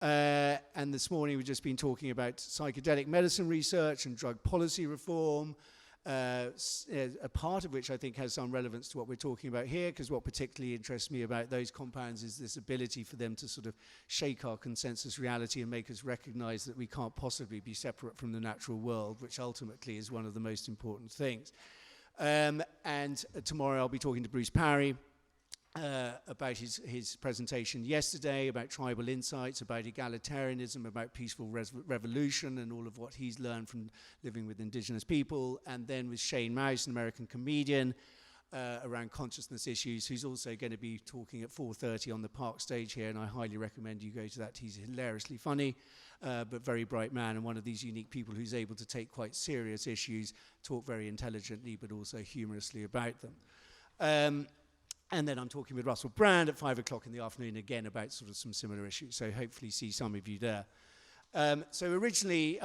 And this morning we've just been talking about psychedelic medicine research and drug policy reform, a part of which I think has some relevance to what we're talking about here, because what particularly interests me about those compounds is this ability for them to sort of shake our consensus reality and make us recognize that we can't possibly be separate from the natural world, which ultimately is one of the most important things. And tomorrow I'll be talking to Bruce Parry about his presentation yesterday, about tribal insights, about egalitarianism, about peaceful revolution, and all of what he's learned from living with indigenous people. And then with Shane Mouse, an American comedian, around consciousness issues, who's also going to be talking at 4:30 on the Park stage here, and I highly recommend you go to that. He's hilariously funny, but very bright man, and one of these unique people who's able to take quite serious issues, talk very intelligently, but also humorously about them. And then I'm talking with Russell Brand at 5 o'clock in the afternoon again about sort of some similar issues. So hopefully see some of you there. So originally,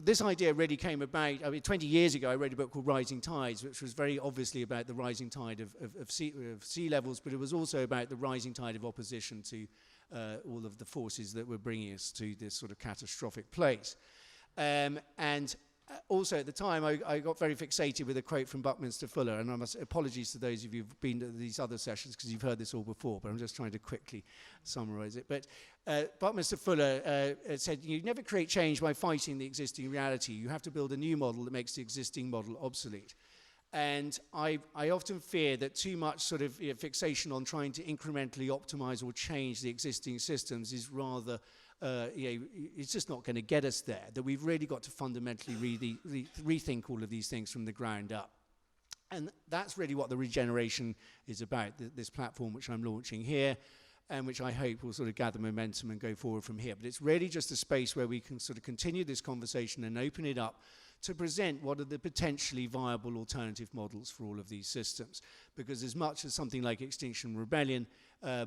this idea really came about, 20 years ago I wrote a book called Rising Tides, which was very obviously about the rising tide of sea levels, but it was also about the rising tide of opposition to all of the forces that were bringing us to this sort of catastrophic place. Also at the time, I got very fixated with a quote from Buckminster Fuller, and apologies to those of you who've been to these other sessions because you've heard this all before, but I'm just trying to quickly summarize it. But Buckminster Fuller said, you never create change by fighting the existing reality. You have to build a new model that makes the existing model obsolete. And I often fear that too much sort of fixation on trying to incrementally optimize or change the existing systems is rather it's just not going to get us there, that we've really got to fundamentally rethink all of these things from the ground up. And that's really what the regeneration is about, this platform which I'm launching here, and which I hope will sort of gather momentum and go forward from here. But it's really just a space where we can sort of continue this conversation and open it up to present what are the potentially viable alternative models for all of these systems. Because as much as something like Extinction Rebellion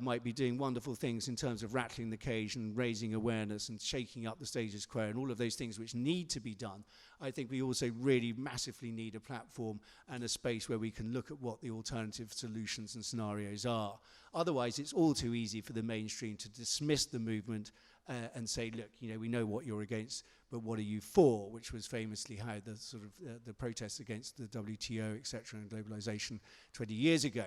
might be doing wonderful things in terms of rattling the cage and raising awareness and shaking up the status quo and all of those things which need to be done, I think we also really massively need a platform and a space where we can look at what the alternative solutions and scenarios are. Otherwise, it's all too easy for the mainstream to dismiss the movement and say, look, we know what you're against, but what are you for? Which was famously how the sort of the protests against the WTO, etc., and globalization 20 years ago.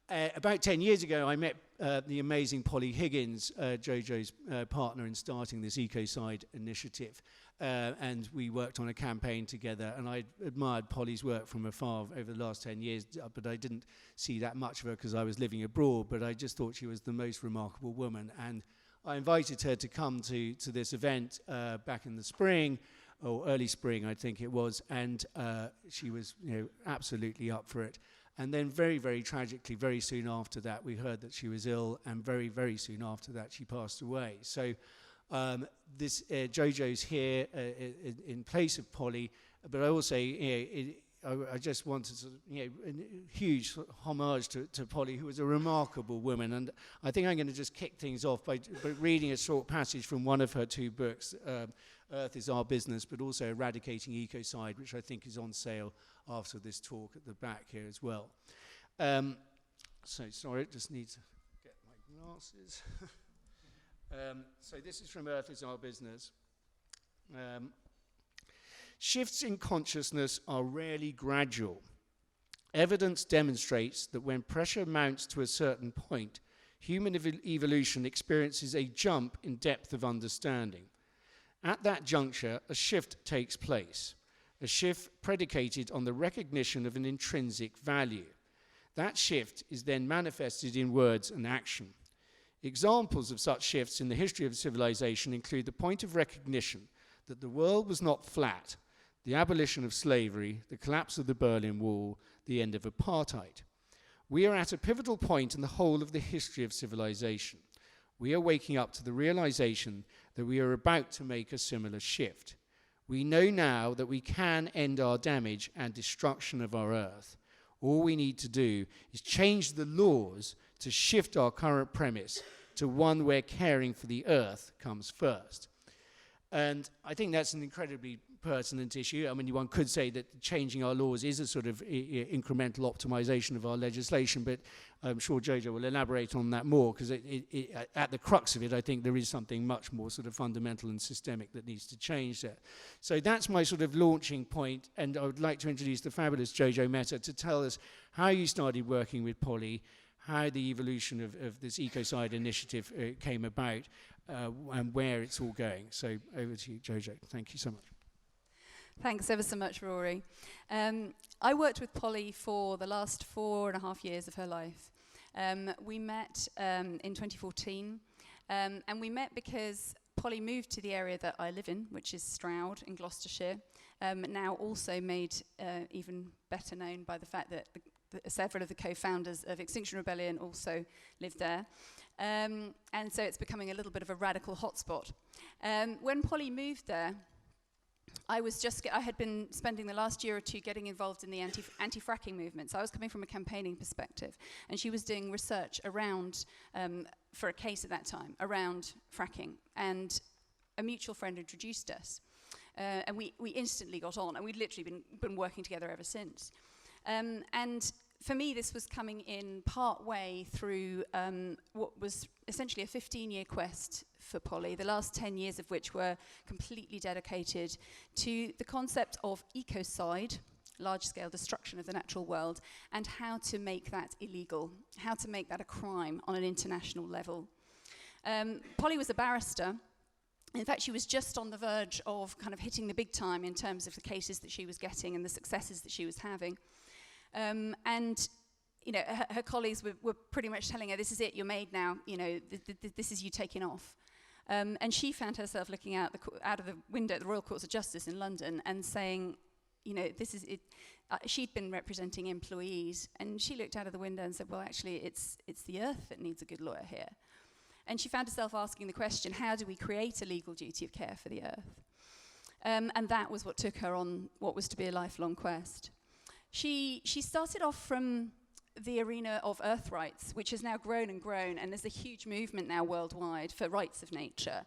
About 10 years ago, I met the amazing Polly Higgins, Jojo's partner in starting this Ecocide initiative. And we worked on a campaign together, and I admired Polly's work from afar over the last 10 years, but I didn't see that much of her because I was living abroad, but I just thought she was the most remarkable woman. And I invited her to come to this event back in the spring, or early spring, I think it was, and she was absolutely up for it. And then very, very tragically, very soon after that, we heard that she was ill, and very, very soon after that, she passed away. So this Jojo's here in place of Polly, but I also, I just wanted to, a huge homage to Polly, who was a remarkable woman. And I think I'm going to just kick things off by reading a short passage from one of her two books, Earth is Our Business, but also Eradicating Ecocide, which I think is on sale after this talk at the back here as well. So sorry, just need to get my glasses. So this is from Earth is Our Business. Shifts in consciousness are rarely gradual. Evidence demonstrates that when pressure mounts to a certain point, human evolution experiences a jump in depth of understanding. At that juncture, a shift takes place, a shift predicated on the recognition of an intrinsic value. That shift is then manifested in words and action. Examples of such shifts in the history of civilization include the point of recognition that the world was not flat, the abolition of slavery, the collapse of the Berlin Wall, the end of apartheid. We are at a pivotal point in the whole of the history of civilization. We are waking up to the realization that we are about to make a similar shift. We know now that we can end our damage and destruction of our Earth. All we need to do is change the laws to shift our current premise to one where caring for the Earth comes first. And I think that's an incredibly pertinent issue. I mean, one could say that changing our laws is a sort of incremental optimization of our legislation, but I'm sure Jojo will elaborate on that more, because at the crux of it, I think there is something much more sort of fundamental and systemic that needs to change there. So that's my sort of launching point, and I would like to introduce the fabulous Jojo Mehta to tell us how you started working with Polly, how the evolution of this Ecocide initiative came about, and where it's all going. So over to you, Jojo. Thank you so much. Thanks ever so much, Rory. I worked with Polly for the last 4.5 years of her life. We met in 2014, and we met because Polly moved to the area that I live in, which is Stroud in Gloucestershire, now also made even better known by the fact that several of the co-founders of Extinction Rebellion also live there. And so it's becoming a little bit of a radical hotspot. When Polly moved there, I had been spending the last year or two getting involved in the anti-fracking movement. So I was coming from a campaigning perspective, and she was doing research around, for a case at that time, around fracking. And a mutual friend introduced us. And we instantly got on, and we'd literally been working together ever since. And for me, this was coming in part way through what was essentially a 15-year quest for Polly, the last 10 years of which were completely dedicated to the concept of ecocide, large-scale destruction of the natural world, and how to make that illegal, how to make that a crime on an international level. Polly was a barrister. In fact, she was just on the verge of kind of hitting the big time in terms of the cases that she was getting and the successes that she was having. And you know, her colleagues were pretty much telling her, this is it, you're made now, you know, this is you taking off. And she found herself looking out of the window at the Royal Courts of Justice in London and saying, you know, this is it. She'd been representing employees, and she looked out of the window and said, well, actually, it's the earth that needs a good lawyer here. And she found herself asking the question, how do we create a legal duty of care for the earth? And that was what took her on what was to be a lifelong quest. She started off from the arena of earth rights, which has now grown and grown, and there's a huge movement now worldwide for rights of nature,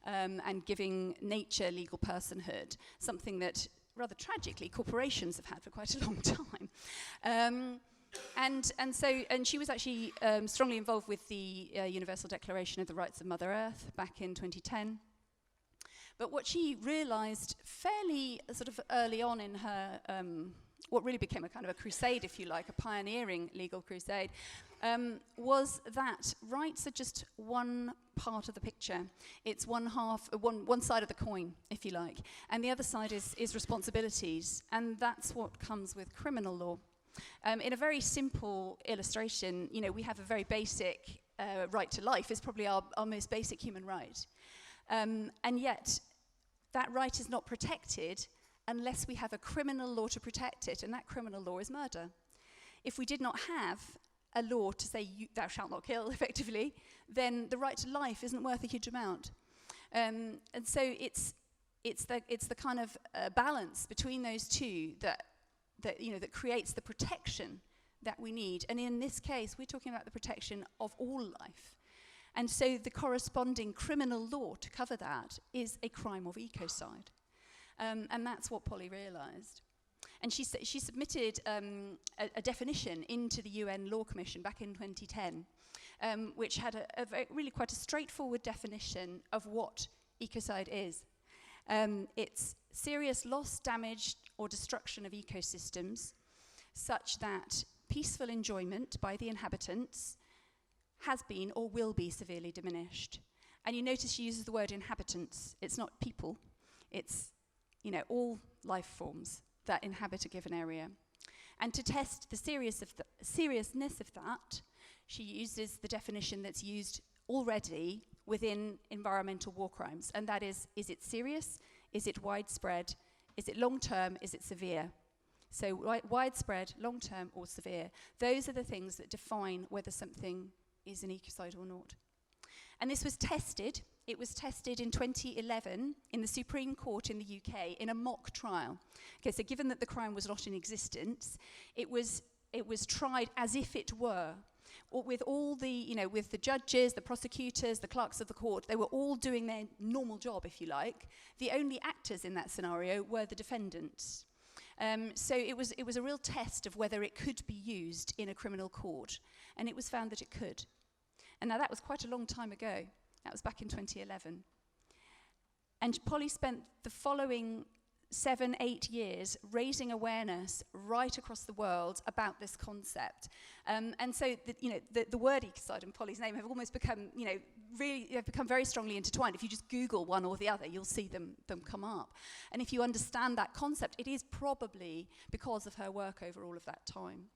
and giving nature legal personhood, something that, rather tragically, corporations have had for quite a long time. And she was actually strongly involved with the Universal Declaration of the Rights of Mother Earth back in 2010. But what she realized fairly sort of early on in her what really became a kind of a crusade, if you like, a pioneering legal crusade, was that rights are just one part of the picture. It's one side of the coin, if you like. And the other side is responsibilities. And that's what comes with criminal law. In a very simple illustration, you know, we have a very basic right to life. It's probably our most basic human right. And yet, that right is not protected unless we have a criminal law to protect it, and that criminal law is murder. If we did not have a law to say, thou shalt not kill, effectively, then the right to life isn't worth a huge amount. And so it's the kind of balance between those two that creates the protection that we need. And in this case, we're talking about the protection of all life. And so the corresponding criminal law to cover that is a crime of ecocide. And that's what Polly realised. And she submitted a definition into the UN Law Commission back in 2010, which had really quite a straightforward definition of what ecocide is. It's serious loss, damage, or destruction of ecosystems such that peaceful enjoyment by the inhabitants has been or will be severely diminished. And you notice she uses the word inhabitants. It's not people. It's, you know, all life forms that inhabit a given area. And to test the seriousness of that, she uses the definition that's used already within environmental war crimes. And that is it serious? Is it widespread? Is it long-term? Is it severe? So widespread, long-term, or severe. Those are the things that define whether something is an ecocide or not. And this was tested. It was tested in 2011 in the Supreme Court in the UK in a mock trial. Okay, so given that the crime was not in existence, it was tried as if it were. with all the, with the judges, the prosecutors, the clerks of the court, they were all doing their normal job, if you like. The only actors in that scenario were the defendants. So it was a real test of whether it could be used in a criminal court, and it was found that it could. And now that was quite a long time ago. That was back in 2011. And Polly spent the following 7-8 years raising awareness right across the world about this concept. And so the word ecocide and Polly's name have almost become, really, they've become very strongly intertwined. If you just Google one or the other, you'll see them come up. And if you understand that concept, it is probably because of her work over all of that time.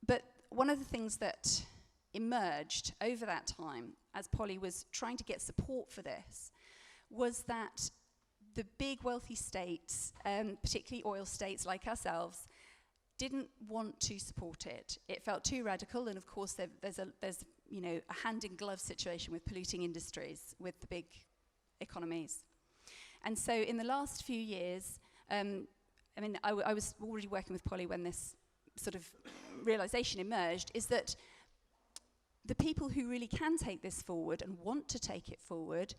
But one of the things that emerged over that time, as Polly was trying to get support for this, was that the big wealthy states, particularly oil states like ourselves, didn't want to support it. It felt too radical, and of course there's a hand-in-glove situation with polluting industries, with the big economies. And so in the last few years, I was already working with Polly when this sort of realization emerged, is that the people who really can take this forward and want to take it forward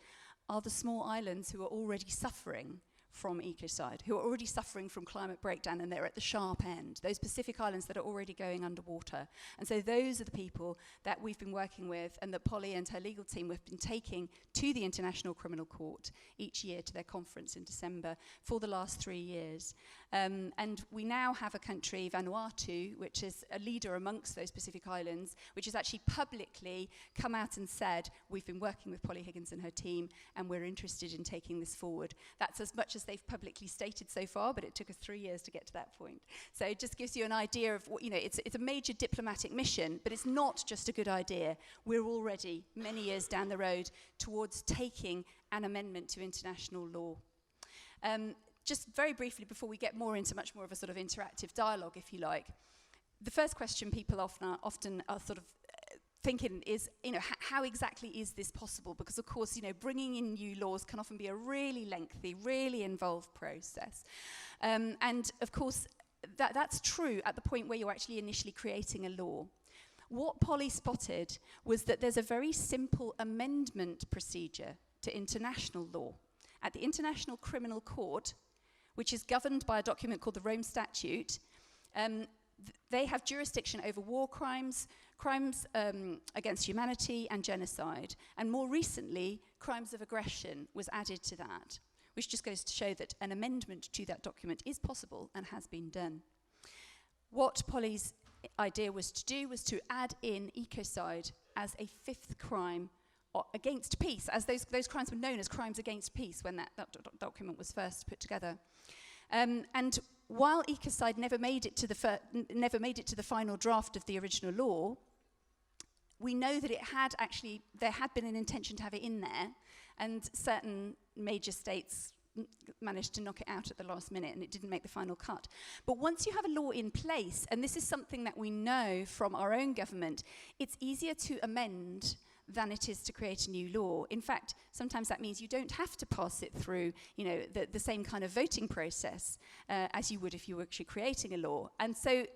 are the small islands who are already suffering from ecocide, who are already suffering from climate breakdown, and they're at the sharp end, those Pacific islands that are already going underwater. And so those are the people that we've been working with, and that Polly and her legal team have been taking to the International Criminal Court each year to their conference in December for the last 3 years. And we now have a country, Vanuatu, which is a leader amongst those Pacific islands, which has actually publicly come out and said, we've been working with Polly Higgins and her team, and we're interested in taking this forward. That's as much as they've publicly stated so far, but it took us 3 years to get to that point. So it just gives you an idea of what, it's a major diplomatic mission, but it's not just a good idea. We're already many years down the road towards taking an amendment to international law. Just very briefly, before we get much more of a sort of interactive dialogue, if you like, the first question people often are sort of thinking is, how exactly is this possible? Because of course, bringing in new laws can often be a really lengthy, really involved process. And of course, that's true at the point where you're actually initially creating a law. What Polly spotted was that there's a very simple amendment procedure to international law. At the International Criminal Court, which is governed by a document called the Rome Statute, they have jurisdiction over war crimes, crimes against humanity, and genocide. And more recently, crimes of aggression was added to that, which just goes to show that an amendment to that document is possible and has been done. What Polly's idea was to do was to add in ecocide as a 5th crime against peace, as those crimes were known as crimes against peace when that document was first put together. And while ecocide never made it to the final draft of the original law, we know that there had been an intention to have it in there, and certain major states managed to knock it out at the last minute, and it didn't make the final cut. But once you have a law in place, and this is something that we know from our own government, it's easier to amend than it is to create a new law. In fact, sometimes that means you don't have to pass it through, the same kind of voting process as you would if you were actually creating a law. And so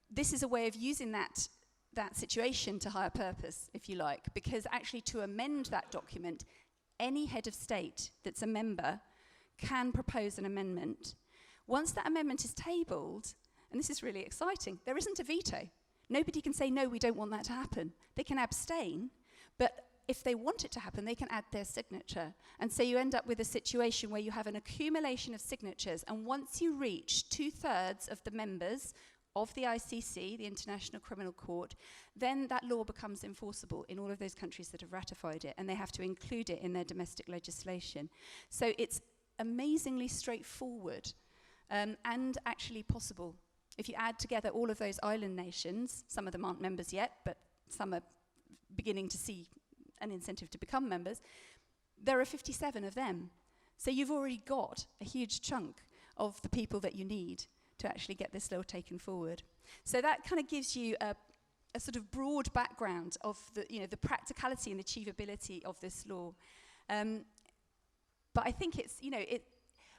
this is a way of using that situation to higher purpose, if you like, because actually to amend that document, any head of state that's a member can propose an amendment. Once that amendment is tabled, and this is really exciting, there isn't a veto. Nobody can say, no, we don't want that to happen. They can abstain, but if they want it to happen, they can add their signature. And so you end up with a situation where you have an accumulation of signatures, and once you reach 2/3 of the members of the ICC, the International Criminal Court, then that law becomes enforceable in all of those countries that have ratified it, and they have to include it in their domestic legislation. So it's amazingly straightforward and actually possible. If you add together all of those island nations, some of them aren't members yet, but some are beginning to see an incentive to become members, there are 57 of them. So you've already got a huge chunk of the people that you need to actually get this law taken forward. So that kind of gives you a sort of broad background of the practicality and achievability of this law. But I think it's,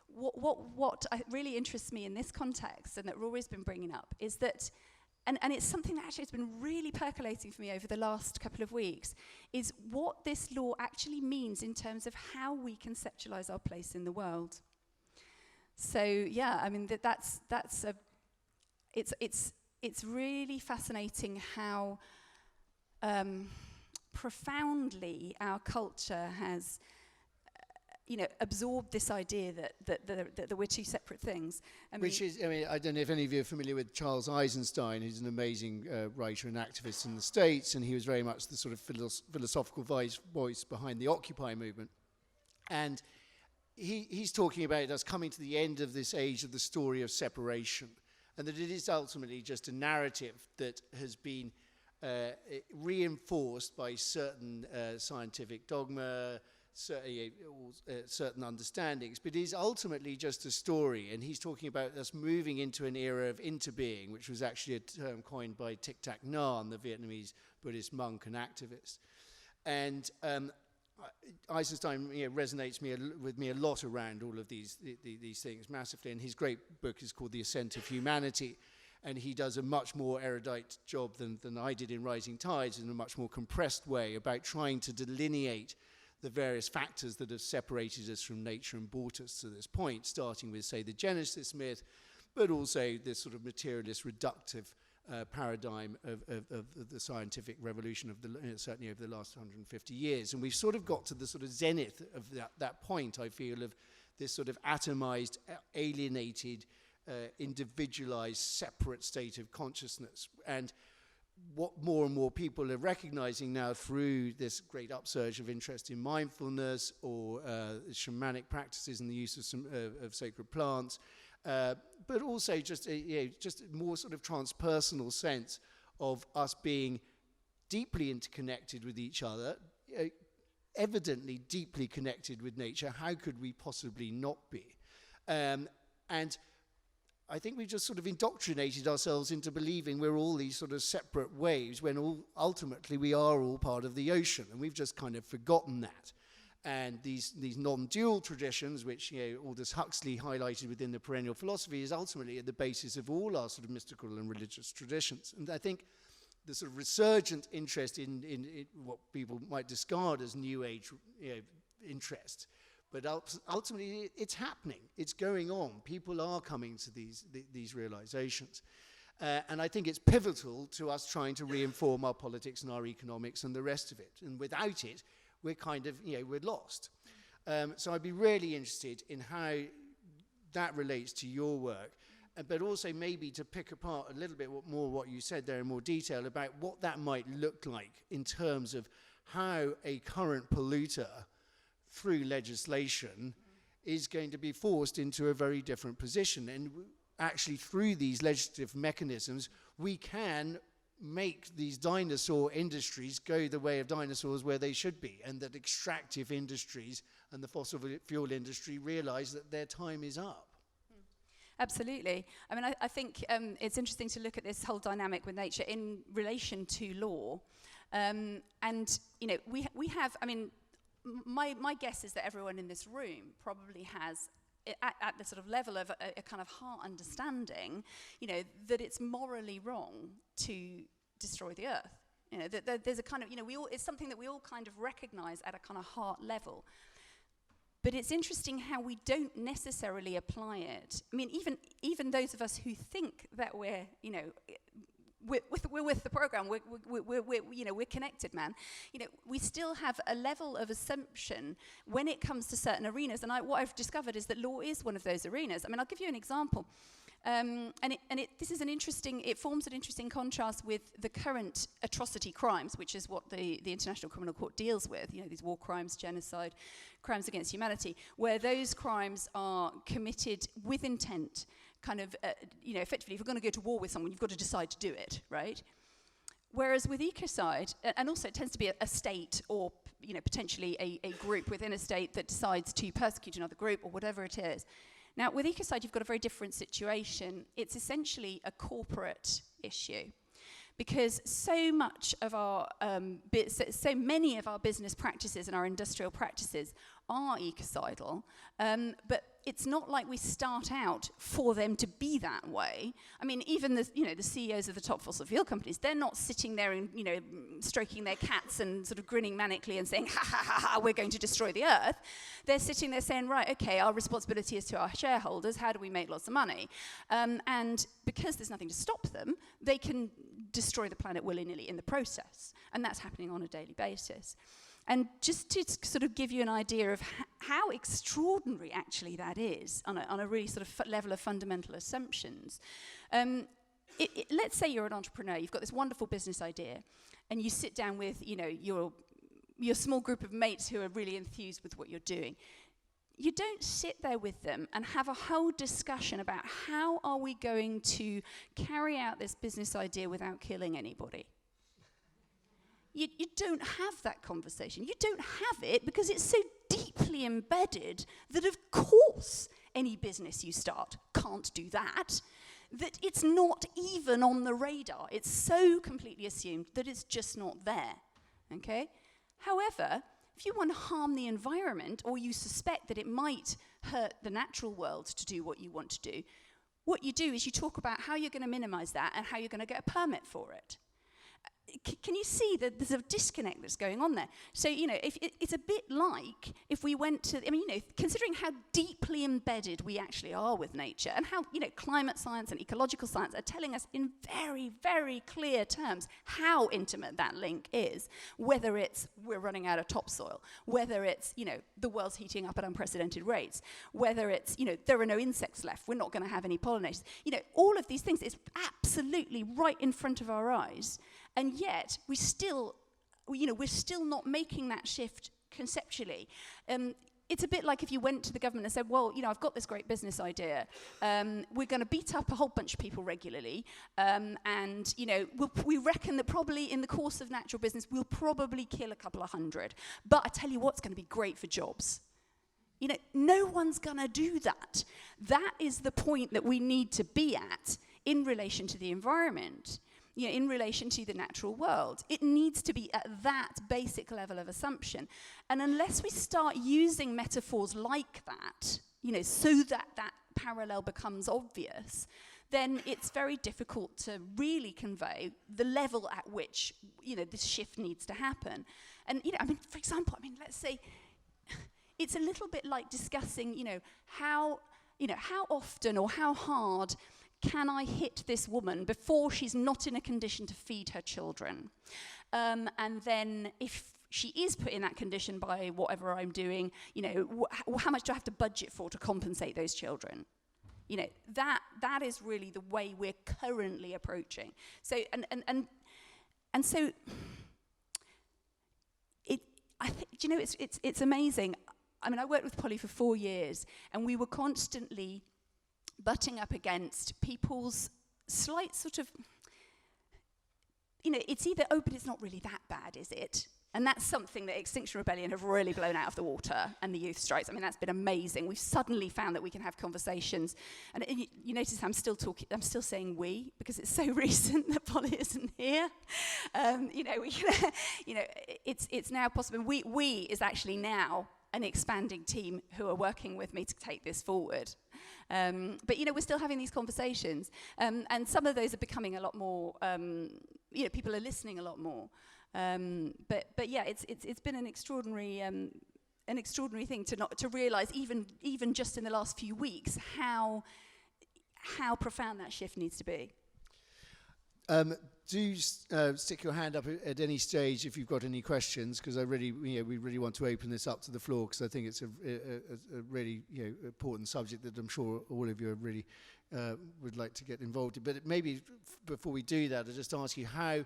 what really interests me in this context, and that Rory's been bringing up, is that and it's something that actually has been really percolating for me over the last couple of weeks, is what this law actually means in terms of how we conceptualize our place in the world. So yeah, I mean it's really fascinating how profoundly our culture has absorbed this idea that we're two separate things. I don't know if any of you are familiar with Charles Eisenstein, who's an amazing writer and activist in the States, and he was very much the sort of philosophical voice behind the Occupy movement. And he's talking about us coming to the end of this age of the story of separation, and that it is ultimately just a narrative that has been reinforced by certain scientific dogma, certain understandings, but is ultimately just a story. And he's talking about us moving into an era of interbeing, which was actually a term coined by Thich Thach Nhat, the Vietnamese Buddhist monk and activist. And Eisenstein resonates with me a lot around all of these things massively, and his great book is called The Ascent of Humanity, and he does a much more erudite job than I did in Rising Tides, in a much more compressed way, about trying to delineate the various factors that have separated us from nature and brought us to this point, starting with, say, the Genesis myth, but also this sort of materialist reductive paradigm of the scientific revolution certainly over the last 150 years. And we've sort of got to the sort of zenith of that point, I feel, of this sort of atomized, alienated, individualized, separate state of consciousness. And what more and more people are recognizing now through this great upsurge of interest in mindfulness or shamanic practices and the use of sacred plants, but also just a more sort of transpersonal sense of us being deeply interconnected with each other, evidently deeply connected with nature. How could we possibly not be? And I think we've just sort of indoctrinated ourselves into believing we're all these sort of separate waves, when ultimately we are all part of the ocean, and we've just kind of forgotten that. And these non-dual traditions, which Aldous Huxley highlighted within the perennial philosophy, is ultimately at the basis of all our sort of mystical and religious traditions. And I think the sort of resurgent interest in what people might discard as New Age interest, but ultimately it's happening, it's going on. People are coming to these realizations. And I think it's pivotal to us trying to reinform our politics and our economics and the rest of it. And without it, we're kind of, we're lost. So I'd be really interested in how that relates to your work, but also maybe to pick apart a little bit more what you said there in more detail about what that might look like in terms of how a current polluter, through legislation, is going to be forced into a very different position. And actually, through these legislative mechanisms, we can make these dinosaur industries go the way of dinosaurs where they should be, and that extractive industries and the fossil fuel industry realize that their time is up. Absolutely. I mean, I think it's interesting to look at this whole dynamic with nature in relation to law. And, we have, I mean, my guess is that everyone in this room probably has, at the sort of level of a kind of heart understanding, that it's morally wrong to destroy the earth. That there's a kind of, it's something that we all kind of recognize at a kind of heart level. But it's interesting how we don't necessarily apply it. I mean, even those of us who think that we're with the program, we're connected, man. We still have a level of assumption when it comes to certain arenas. And what I've discovered is that law is one of those arenas. I mean, I'll give you an example. It forms an interesting contrast with the current atrocity crimes, which is what the International Criminal Court deals with, these war crimes, genocide, crimes against humanity, where those crimes are committed with intent, kind of, effectively, if you're going to go to war with someone, you've got to decide to do it, right? Whereas with ecocide, and also it tends to be a state or, potentially a group within a state that decides to persecute another group or whatever it is. Now, with ecocide, you've got a very different situation. It's essentially a corporate issue. because so much of our, so many of our business practices and our industrial practices are ecocidal, but it's not like we start out for them to be that way. I mean, even the CEOs of the top fossil fuel companies, they're not sitting there and, stroking their cats and sort of grinning manically and saying, ha, ha, ha, ha, we're going to destroy the earth. They're sitting there saying, right, okay, our responsibility is to our shareholders. How do we make lots of money? And because there's nothing to stop them, they can destroy the planet willy-nilly in the process. And that's happening on a daily basis. And just to sort of give you an idea of how extraordinary actually that is on a really sort of level of fundamental assumptions. Let's say you're an entrepreneur, you've got this wonderful business idea, and you sit down with your small group of mates who are really enthused with what you're doing. You don't sit there with them and have a whole discussion about how are we going to carry out this business idea without killing anybody. You don't have that conversation. You don't have it because it's so deeply embedded that, of course, any business you start can't do that it's not even on the radar. It's so completely assumed that it's just not there, okay? However, if you want to harm the environment or you suspect that it might hurt the natural world to do what you want to do, what you do is you talk about how you're going to minimize that and how you're going to get a permit for it. Can you see that there's a disconnect that's going on there? So, if it's a bit like if we went to, considering how deeply embedded we actually are with nature and how, climate science and ecological science are telling us in very, very clear terms how intimate that link is, whether it's we're running out of topsoil, whether it's, the world's heating up at unprecedented rates, whether it's, there are no insects left, we're not going to have any pollinators. All of these things is absolutely right in front of our eyes. And yet, we're still not making that shift conceptually. It's a bit like if you went to the government and said, well, I've got this great business idea. We're going to beat up a whole bunch of people regularly. And, we reckon that probably in the course of natural business, we'll probably kill a couple of hundred. But I tell you what's going to be great for jobs. No one's going to do that. That is the point that we need to be at in relation to the environment. In relation to the natural world. It needs to be at that basic level of assumption. And unless we start using metaphors like that, so that that parallel becomes obvious, then it's very difficult to really convey the level at which, this shift needs to happen. And, for example, let's say it's a little bit like discussing, how often or how hard can I hit this woman before she's not in a condition to feed her children? And then if she is put in that condition by whatever I'm doing, how much do I have to budget for to compensate those children? That is really the way we're currently approaching. So, and so, I think, it's amazing. I worked with Polly for 4 years, and we were constantly butting up against people's slight sort of, it's either, but it's not really that bad, is it? And that's something that Extinction Rebellion have really blown out of the water, and the youth strikes. That's been amazing. We've suddenly found that we can have conversations. And you notice I'm still saying we, because it's so recent that Polly isn't here. It's now possible. We is actually now an expanding team who are working with me to take this forward. But we're still having these conversations, and some of those are becoming a lot more. People are listening a lot more. But yeah, it's been an extraordinary thing to realise even just in the last few weeks how profound that shift needs to be. Do stick your hand up at any stage if you've got any questions, because we really want to open this up to the floor, because I think it's a really important subject that I'm sure all of you are really would like to get involved in. But maybe before we do that, I'll just ask you how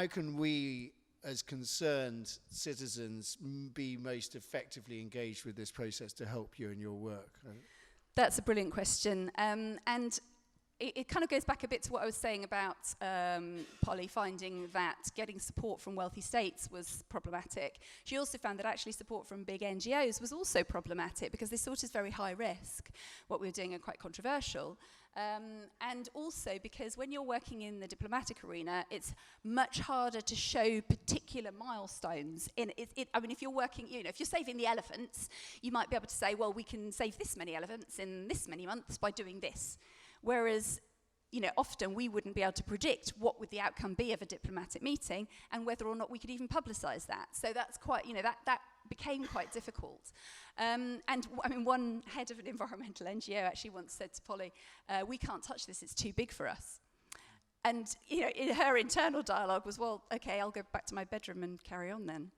can we, as concerned citizens, be most effectively engaged with this process to help you in your work? That's a brilliant question, and it kind of goes back a bit to what I was saying about Polly finding that getting support from wealthy states was problematic. She also found that actually support from big NGOs was also problematic because they saw it as very high risk. What we were doing are quite controversial. And also because when you're working in the diplomatic arena, it's much harder to show particular milestones. I mean, if you're working, if you're saving the elephants, you might be able to say, well, we can save this many elephants in this many months by doing this. Whereas, often we wouldn't be able to predict what would the outcome be of a diplomatic meeting and whether or not we could even publicise that. So that's quite, that became quite difficult. And I mean, one head of an environmental NGO actually once said to Polly, we can't touch this, it's too big for us. And, in her internal dialogue was, well, okay, I'll go back to my bedroom and carry on then.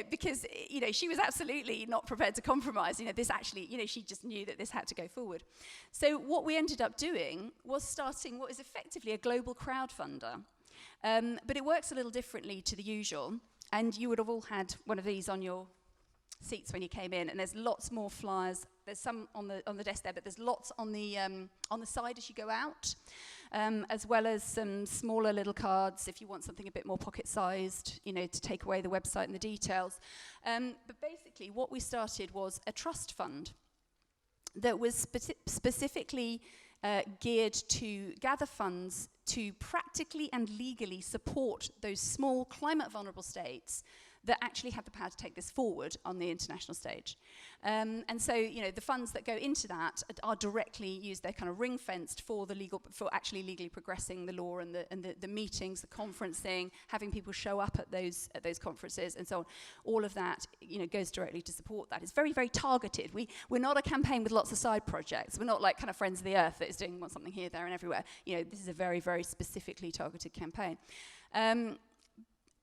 Because, she was absolutely not prepared to compromise. This actually, she just knew that this had to go forward. So what we ended up doing was starting what is effectively a global crowdfunder. But it works a little differently to the usual. And you would have all had one of these on your seats when you came in, and there's lots more flyers. There's some on the desk there, but there's lots on the side as you go out, as well as some smaller little cards if you want something a bit more pocket-sized, to take away the website and the details. But basically, what we started was a trust fund that was specifically geared to gather funds to practically and legally support those small climate-vulnerable states that actually have the power to take this forward on the international stage. And so, the funds that go into that are directly used, they're kind of ring-fenced for actually legally progressing the law and the meetings, the conferencing, having people show up at those conferences and so on. All of that, goes directly to support that. It's very, very targeted. We're not a campaign with lots of side projects. We're not like kind of Friends of the Earth that is doing something here, there and everywhere. This is a very, very specifically targeted campaign.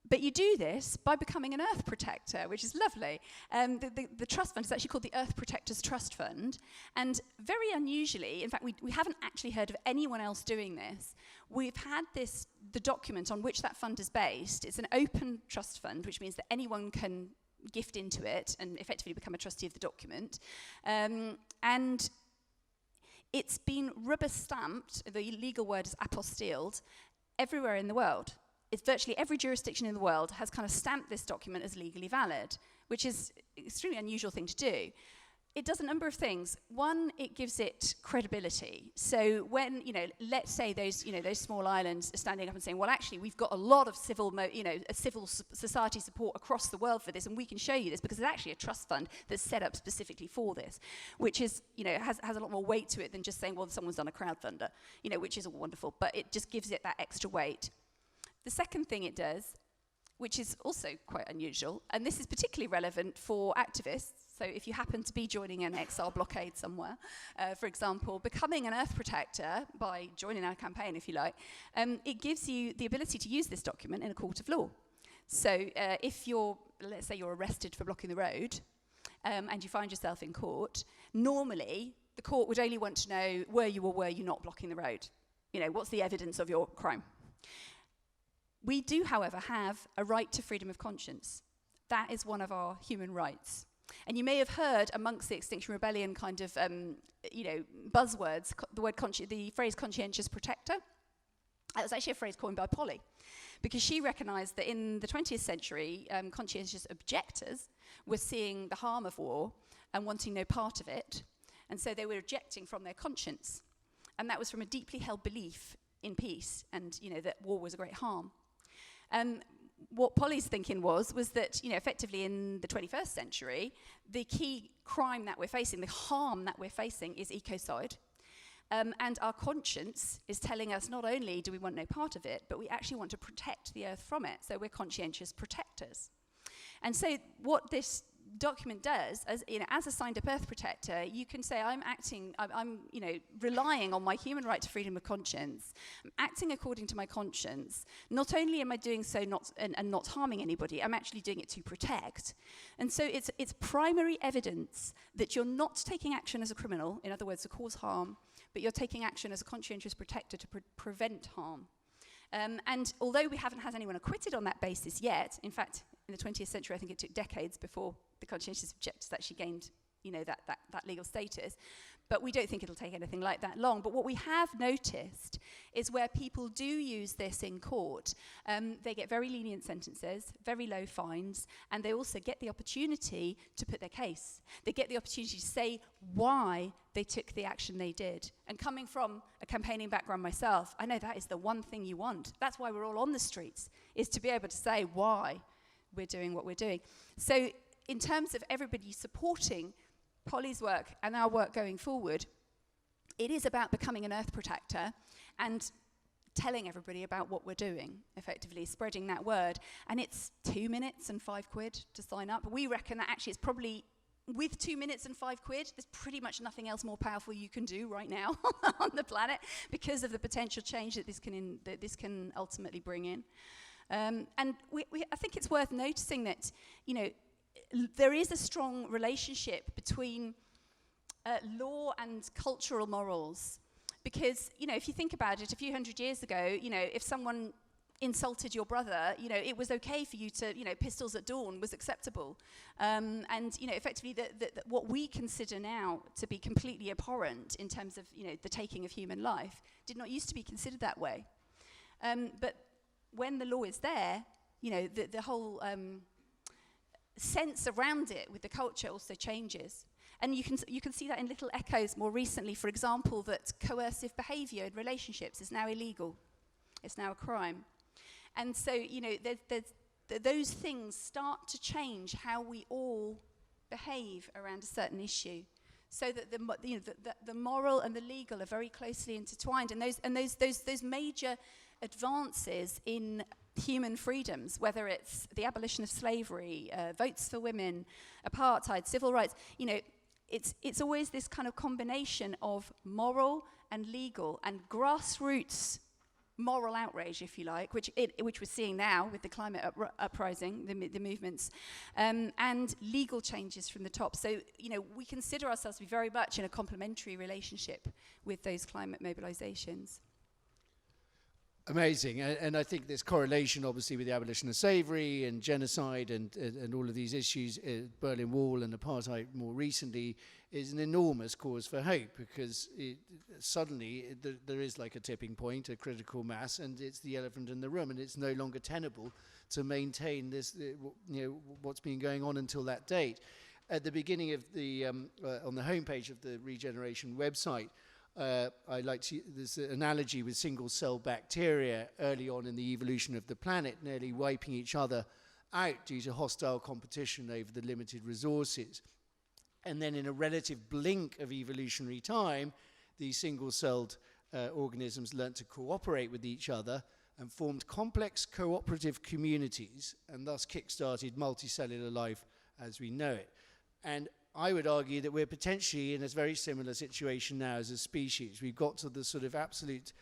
But you do this by becoming an Earth Protector, which is lovely. The trust fund is actually called the Earth Protectors Trust Fund. And very unusually, in fact, we haven't actually heard of anyone else doing this. We've had the document on which that fund is based. It's an open trust fund, which means that anyone can gift into it and effectively become a trustee of the document. And it's been rubber stamped, the legal word is apostilled, everywhere in the world. It's virtually every jurisdiction in the world has kind of stamped this document as legally valid, which is an extremely unusual thing to do. It does a number of things. One, it gives it credibility. So when, let's say those small islands are standing up and saying, well, actually, we've got a lot of civil society support across the world for this, and we can show you this because it's actually a trust fund that's set up specifically for this, which is, has a lot more weight to it than just saying, well, someone's done a crowdfunder, which is all wonderful, but it just gives it that extra weight. The second thing it does, which is also quite unusual, and this is particularly relevant for activists, so if you happen to be joining an XR blockade somewhere, for example, becoming an Earth Protector by joining our campaign, if you like, it gives you the ability to use this document in a court of law. So if let's say you're arrested for blocking the road, and you find yourself in court, normally the court would only want to know, were you or were you not blocking the road? What's the evidence of your crime? We do, however, have a right to freedom of conscience. That is one of our human rights. And you may have heard amongst the Extinction Rebellion kind of, buzzwords, the phrase conscientious protector. That was actually a phrase coined by Polly, because she recognised that in the 20th century, conscientious objectors were seeing the harm of war and wanting no part of it, and so they were objecting from their conscience. And that was from a deeply held belief in peace and, that war was a great harm. What Polly's thinking was that, effectively in the 21st century, the key crime that we're facing, the harm that we're facing is ecocide. And our conscience is telling us not only do we want no part of it, but we actually want to protect the earth from it. So we're conscientious protectors. And so what this document does, as a signed-up Earth Protector, you can say, I'm relying on my human right to freedom of conscience. I'm acting according to my conscience. Not only am I doing so not harming anybody, I'm actually doing it to protect. And so it's primary evidence that you're not taking action as a criminal, in other words, to cause harm, but you're taking action as a conscientious protector to prevent harm. And although we haven't had anyone acquitted on that basis yet, in fact, in the 20th century, I think it took decades before the conscientious objectors actually gained, that legal status. But we don't think it'll take anything like that long. But what we have noticed is where people do use this in court, they get very lenient sentences, very low fines, and they also get the opportunity to put their case. They get the opportunity to say why they took the action they did. And coming from a campaigning background myself, I know that is the one thing you want. That's why we're all on the streets, is to be able to say why we're doing what we're doing. So in terms of everybody supporting Polly's work and our work going forward, it is about becoming an earth protector and telling everybody about what we're doing, effectively spreading that word. And it's 2 minutes and £5 to sign up. We reckon that actually it's probably, with 2 minutes and £5, there's pretty much nothing else more powerful you can do right now on the planet, because of the potential change that this can ultimately bring in. And I think it's worth noticing that, you know, there is a strong relationship between law and cultural morals. Because, you know, if you think about it, a few hundred years ago, you know, if someone insulted your brother, you know, it was okay for you to, you know, pistols at dawn was acceptable. And, you know, effectively, what we consider now to be completely abhorrent in terms of, you know, the taking of human life did not used to be considered that way. But when the law is there, you know, the whole sense around it with the culture also changes. And you can see that in little echoes more recently, for example, that coercive behaviour in relationships is now illegal. It's now a crime. And so, you know, those things start to change how we all behave around a certain issue, so that the moral and the legal are very closely intertwined. And those major advances in human freedoms, whether it's the abolition of slavery, votes for women, apartheid, civil rights, you know, it's always this kind of combination of moral and legal and grassroots moral outrage, if you like, which we're seeing now with the climate uprising, the movements, and legal changes from the top. So, you know, we consider ourselves to be very much in a complementary relationship with those climate mobilizations. Amazing. And I think this correlation, obviously, with the abolition of slavery and genocide and all of these issues, Berlin Wall and apartheid more recently, is an enormous cause for hope, because suddenly there is like a tipping point, a critical mass, and it's the elephant in the room, and it's no longer tenable to maintain this, you know, what's been going on until that date. At the beginning of the, on the homepage of the Regeneration website, I like to this analogy with single-cell bacteria early on in the evolution of the planet, nearly wiping each other out due to hostile competition over the limited resources. And then in a relative blink of evolutionary time, these single-celled organisms learnt to cooperate with each other and formed complex cooperative communities, and thus kick-started multicellular life as we know it. And I would argue that we're potentially in a very similar situation now as a species. We've got to the sort of absolute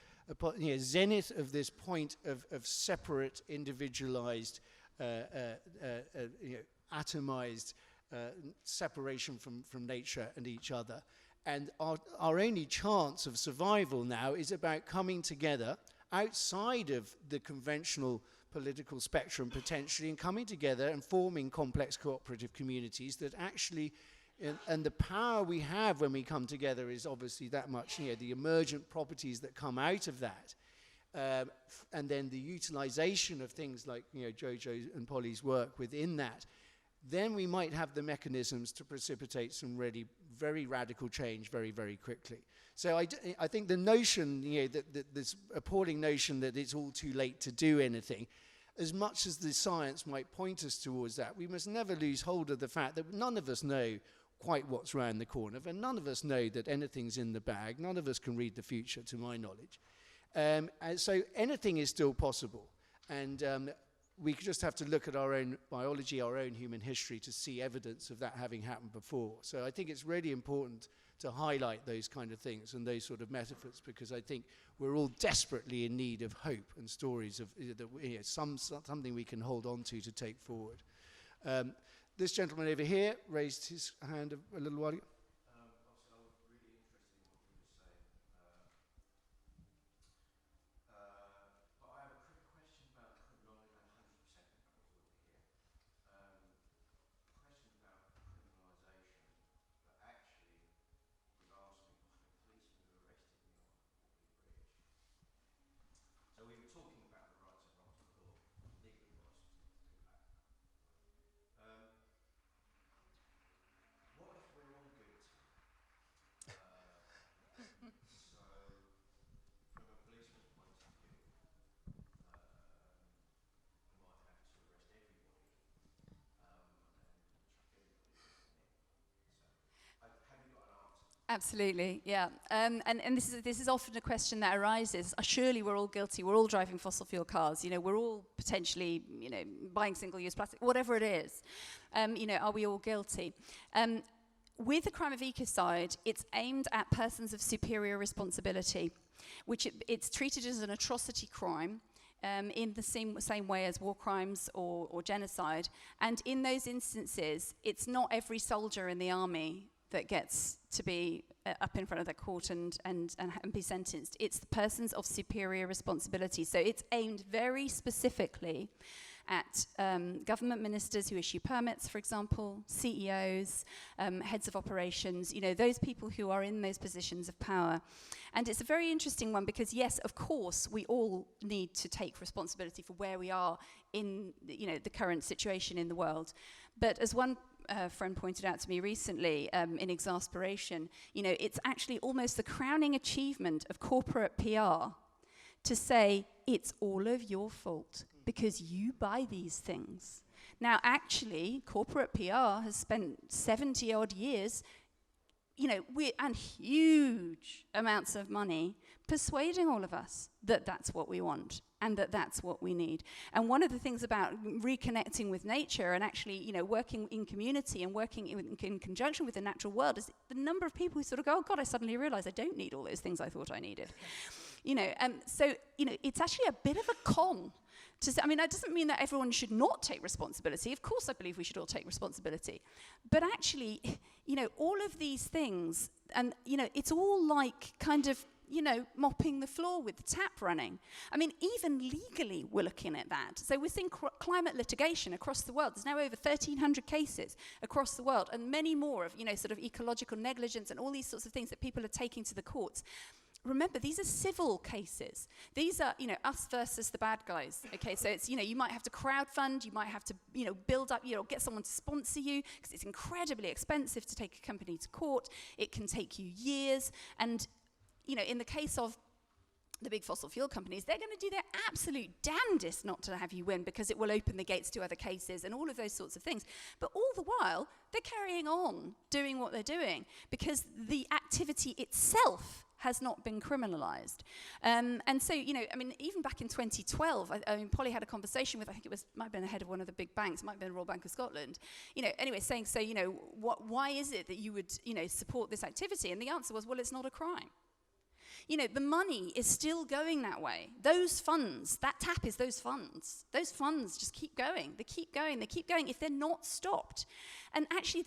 zenith of this point of separate, individualized, atomized separation from nature and each other. And our only chance of survival now is about coming together outside of the conventional political spectrum potentially, and coming together and forming complex cooperative communities that actually, and the power we have when we come together is obviously that much, you know, the emergent properties that come out of that, and then the utilization of things like, you know, Jojo and Polly's work within that, then we might have the mechanisms to precipitate some really very radical change very, very quickly. So I think the notion, you know, that this appalling notion that it's all too late to do anything, as much as the science might point us towards that, we must never lose hold of the fact that none of us know quite what's around the corner, and none of us know that anything's in the bag. None of us can read the future, to my knowledge. And so anything is still possible. And we just have to look at our own biology, our own human history, to see evidence of that having happened before. So I think it's really important to highlight those kind of things and those sort of metaphors, because I think we're all desperately in need of hope and stories of something we can hold on to take forward. This gentleman over here raised his hand a little while ago. Obviously, I was really interested in what you were saying. But I have a quick question about criminalisation. 100% of course over here. Question about criminalisation, but actually, with asking Absolutely, yeah. And this is often a question that arises. Surely we're all guilty. We're all driving fossil fuel cars. You know, we're all potentially, you know, buying single-use plastic, whatever it is. You know, are we all guilty? With the crime of ecocide, it's aimed at persons of superior responsibility, which it's treated as an atrocity crime. In the same way as war crimes or genocide. And in those instances, it's not every soldier in the army that gets to be up in front of the court and be sentenced. It's the persons of superior responsibility. So it's aimed very specifically at government ministers who issue permits, for example, CEOs, heads of operations, you know, those people who are in those positions of power. And it's a very interesting one because, yes, of course, we all need to take responsibility for where we are in, you know, the current situation in the world. But as one friend pointed out to me recently in exasperation, you know, it's actually almost the crowning achievement of corporate PR to say it's all of your fault because you buy these things. Now, actually, corporate PR has spent 70-odd years, you know, and huge amounts of money persuading all of us that that's what we want and that that's what we need. And one of the things about reconnecting with nature and actually, you know, working in community and working in conjunction with the natural world is the number of people who sort of go, oh God, I suddenly realize I don't need all those things I thought I needed. You know, so, you know, it's actually a bit of a con. I mean, that doesn't mean that everyone should not take responsibility. Of course, I believe we should all take responsibility. But actually, you know, all of these things, and, you know, it's all like kind of, you know, mopping the floor with the tap running. I mean, even legally, we're looking at that. So we're seeing climate litigation across the world. There's now over 1,300 cases across the world, and many more of, you know, sort of ecological negligence and all these sorts of things that people are taking to the courts. Remember, these are civil cases. These are, you know, us versus the bad guys. Okay, so it's, you know, you might have to crowdfund, you might have to, you know, build up, you know, get someone to sponsor you because it's incredibly expensive to take a company to court. It can take you years. And, you know, in the case of the big fossil fuel companies, they're going to do their absolute damnedest not to have you win because it will open the gates to other cases and all of those sorts of things. But all the while, they're carrying on doing what they're doing because the activity itself has not been criminalized. And so, you know, I mean, even back in 2012, I mean, Polly had a conversation with, I think it might have been the head of one of the big banks, might have been Royal Bank of Scotland, you know, anyway, saying, so, you know, why is it that you would, you know, support this activity? And the answer was, well, it's not a crime. You know, the money is still going that way. Those funds, that tap is those funds. Those funds just keep going. They keep going. They keep going if they're not stopped. And actually,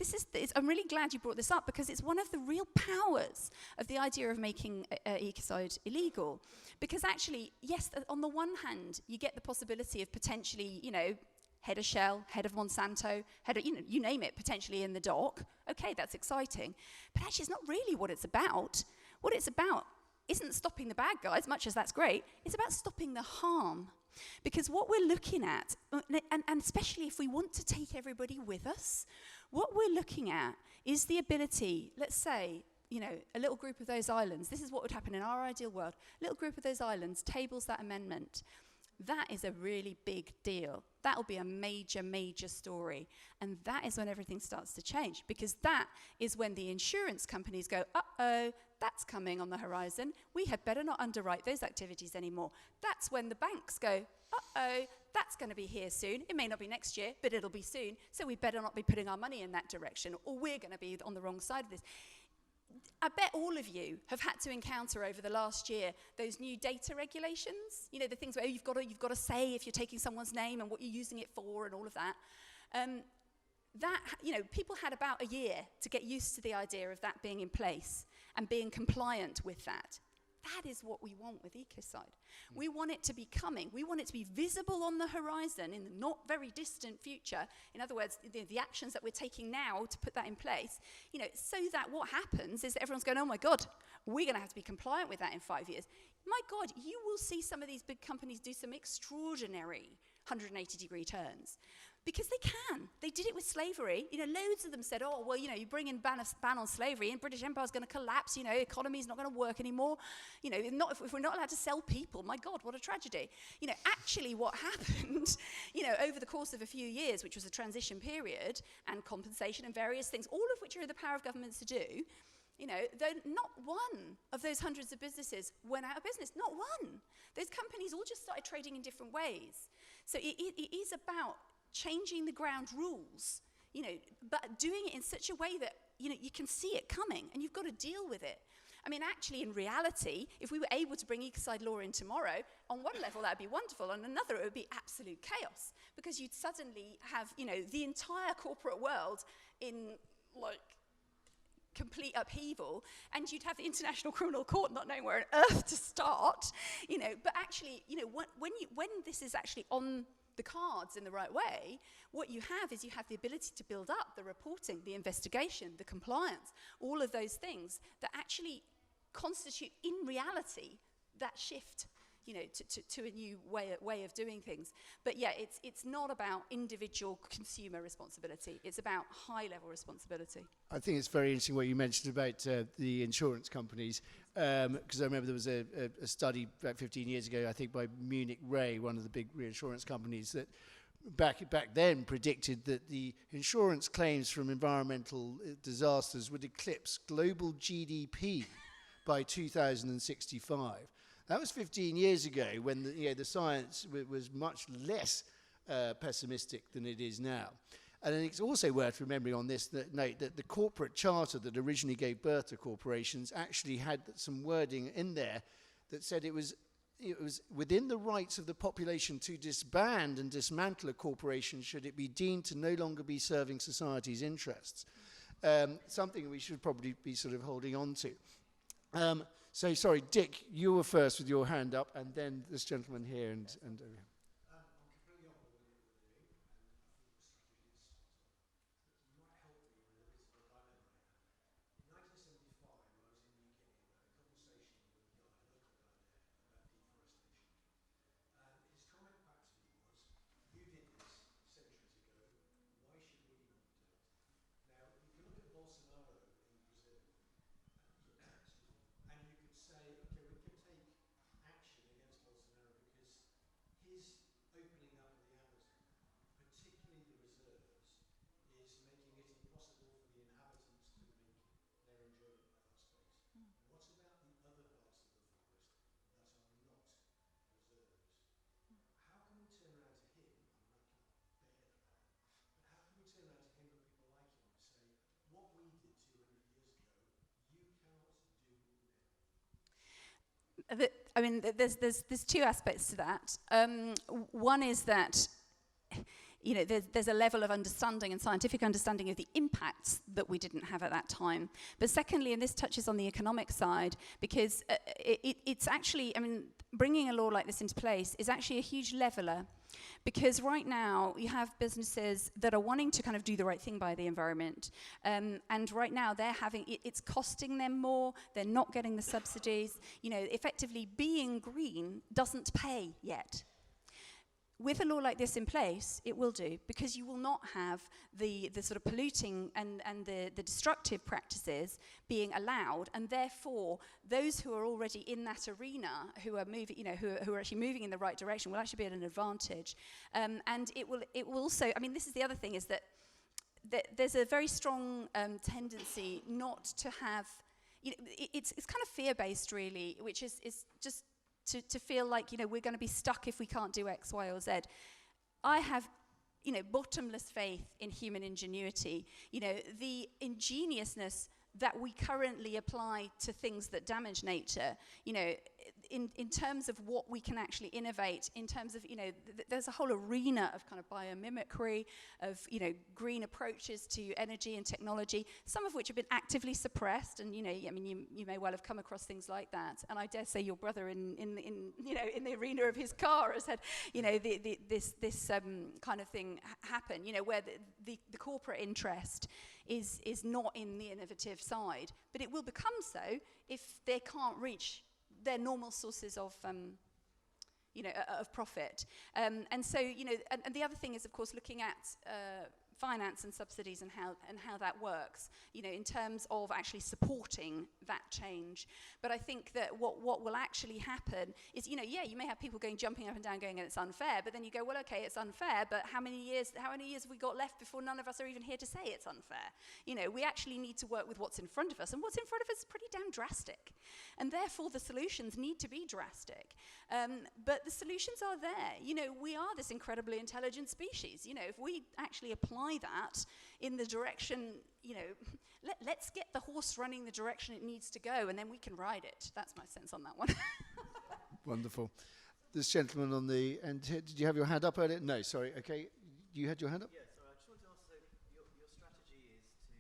I'm really glad you brought this up because it's one of the real powers of the idea of making ecocide illegal. Because actually, yes, on the one hand, you get the possibility of potentially, you know, head of Shell, head of Monsanto, head of, you know, you name it, potentially in the dock. Okay, that's exciting. But actually, it's not really what it's about. What it's about isn't stopping the bad guys, much as that's great. It's about stopping the harm. Because what we're looking at, and especially if we want to take everybody with us, what we're looking at is the ability, let's say, you know, a little group of those islands, this is what would happen in our ideal world, a little group of those islands tables that amendment. That is a really big deal. That will be a major, major story. And that is when everything starts to change, because that is when the insurance companies go, uh-oh, that's coming on the horizon. We had better not underwrite those activities anymore. That's when the banks go, uh-oh, that's going to be here soon. It may not be next year, but it'll be soon. So we better not be putting our money in that direction, or we're going to be on the wrong side of this. I bet all of you have had to encounter over the last year those new data regulations. You know, the things where you've got to say if you're taking someone's name and what you're using it for and all of that. You know, people had about a year to get used to the idea of that being in place and being compliant with that. That is what we want with ecocide. We want it to be coming. We want it to be visible on the horizon in the not very distant future. In other words, the actions that we're taking now to put that in place, you know, so that what happens is that everyone's going, oh my God, we're going to have to be compliant with that in 5 years. My God, you will see some of these big companies do some extraordinary 180-degree turns. Because they can. They did it with slavery. You know, loads of them said, oh, well, you know, you bring in ban on slavery and British Empire's going to collapse, you know, economy's not going to work anymore. You know, if we're not allowed to sell people, my God, what a tragedy. You know, actually what happened, you know, over the course of a few years, which was a transition period and compensation and various things, all of which are in the power of governments to do, You know, though not one of those hundreds of businesses went out of business, not one. Those companies all just started trading in different ways. So it is about changing the ground rules, you know, but doing it in such a way that, you know, you can see it coming and you've got to deal with it. I mean, actually, in reality, if we were able to bring ecocide law in tomorrow, on one level that would be wonderful, on another it would be absolute chaos, because you'd suddenly have, you know, the entire corporate world in, like, complete upheaval, and you'd have the International Criminal Court not knowing where on earth to start, you know. But actually, you know, when this is actually on the cards in the right way, what you have is you have the ability to build up the reporting, the investigation, the compliance, all of those things that actually constitute, in reality, that shift, you know, to a new way of doing things. But yeah, it's not about individual consumer responsibility. It's about high-level responsibility. I think it's very interesting what you mentioned about the insurance companies, because I remember there was a study about 15 years ago, I think, by Munich Re, one of the big reinsurance companies, that back then predicted that the insurance claims from environmental disasters would eclipse global GDP by 2065. That was 15 years ago, when the science was much less pessimistic than it is now. And I think it's also worth remembering on this note that the corporate charter that originally gave birth to corporations actually had some wording in there that said it was within the rights of the population to disband and dismantle a corporation should it be deemed to no longer be serving society's interests. Something we should probably be sort of holding on to. So, sorry, Dick, you were first with your hand up, and then this gentleman here and over here. I'm completely on board with what you're doing, and I think the strategy is spot on. But you might help me with a bit of a dilemma here. In 1975, I was in New Guinea, and I had a conversation with a local guy there, about deforestation. And his comment back to me was, you did this centuries ago, why should we not do it? Now, you can look at Bolsonaro in Brazil, and you could say, okay, we can take action against Bolsonaro because his opening up of the Amazon, particularly the reserves, is making it impossible for the inhabitants to make their enjoyment of that space. What about the other parts of the forest that are not reserves? How can we turn around to him, I mean, I cannot bear the guy, but how can we turn around to him and people like him and say, what we did 200 years ago, you cannot do now? I mean, there's two aspects to that. One is that, you know, there's a level of understanding and scientific understanding of the impacts that we didn't have at that time. But secondly, and this touches on the economic side, because it's actually, I mean, bringing a law like this into place is actually a huge leveler. Because right now, you have businesses that are wanting to kind of do the right thing by the environment. And right now, they're having, it's costing them more, they're not getting the subsidies. You know, effectively being green doesn't pay yet. With a law like this in place, it will do, because you will not have the sort of polluting and the destructive practices being allowed, and therefore those who are already in that arena, who are moving, you know, who are actually moving in the right direction, will actually be at an advantage. And it will also, I mean, this is the other thing, is that there's a very strong tendency not to have, you know, it's kind of fear-based really, which is just to feel like, you know, we're going to be stuck if we can't do X, Y, or Z. I have, you know, bottomless faith in human ingenuity. You know, the ingeniousness that we currently apply to things that damage nature, you know, in terms of what we can actually innovate, in terms of, you know, there's a whole arena of kind of biomimicry, of, you know, green approaches to energy and technology, some of which have been actively suppressed. And, you know, I mean, you may well have come across things like that. And I dare say your brother in you know, in the arena of his car has had, you know, this kind of thing happen, you know, where the corporate interest is not in the innovative side, but it will become so if they can't reach their normal sources of, you know, of profit. And so, you know, and the other thing is, of course, looking at finance and subsidies and how that works, you know, in terms of actually supporting that change. But I think that what will actually happen is, you know, yeah, you may have people jumping up and down going, it's unfair, but then you go, well, okay, it's unfair, but how many years have we got left before none of us are even here to say it's unfair? You know, we actually need to work with what's in front of us, and what's in front of us is pretty damn drastic. And therefore the solutions need to be drastic. But the solutions are there. You know, we are this incredibly intelligent species. You know, if we actually apply that in the direction, you know, let's get the horse running the direction it needs to go, and then we can ride it. That's my sense on that one. Wonderful. This gentleman on the end here, did you have your hand up earlier? No, sorry. Okay, you had your hand up? Yeah, sorry, I just wanted to ask, so your strategy is to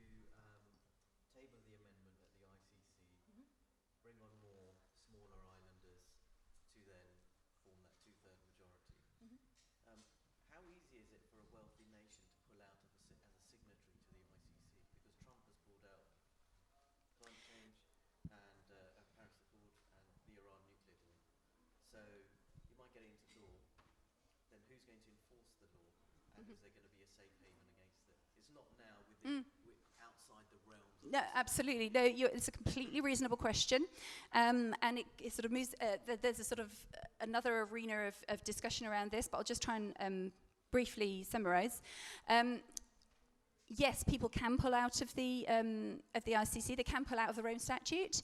table the amendment at the ICC, bring on more smaller islanders to then form that two-third majority. How easy is it for a wealthy nation to pull out of as a signatory to the ICC? Because Trump has pulled out climate change and Paris Accord and the Iran nuclear deal. So you might get it into law. Then who's going to enforce the law? And is there going to be a safe haven against it? It's not now outside the realm. No, absolutely. No, it's a completely reasonable question, and it sort of moves. There's a sort of another arena of discussion around this, but I'll just try and briefly summarise. Yes, people can pull out of the ICC. They can pull out of the Rome Statute.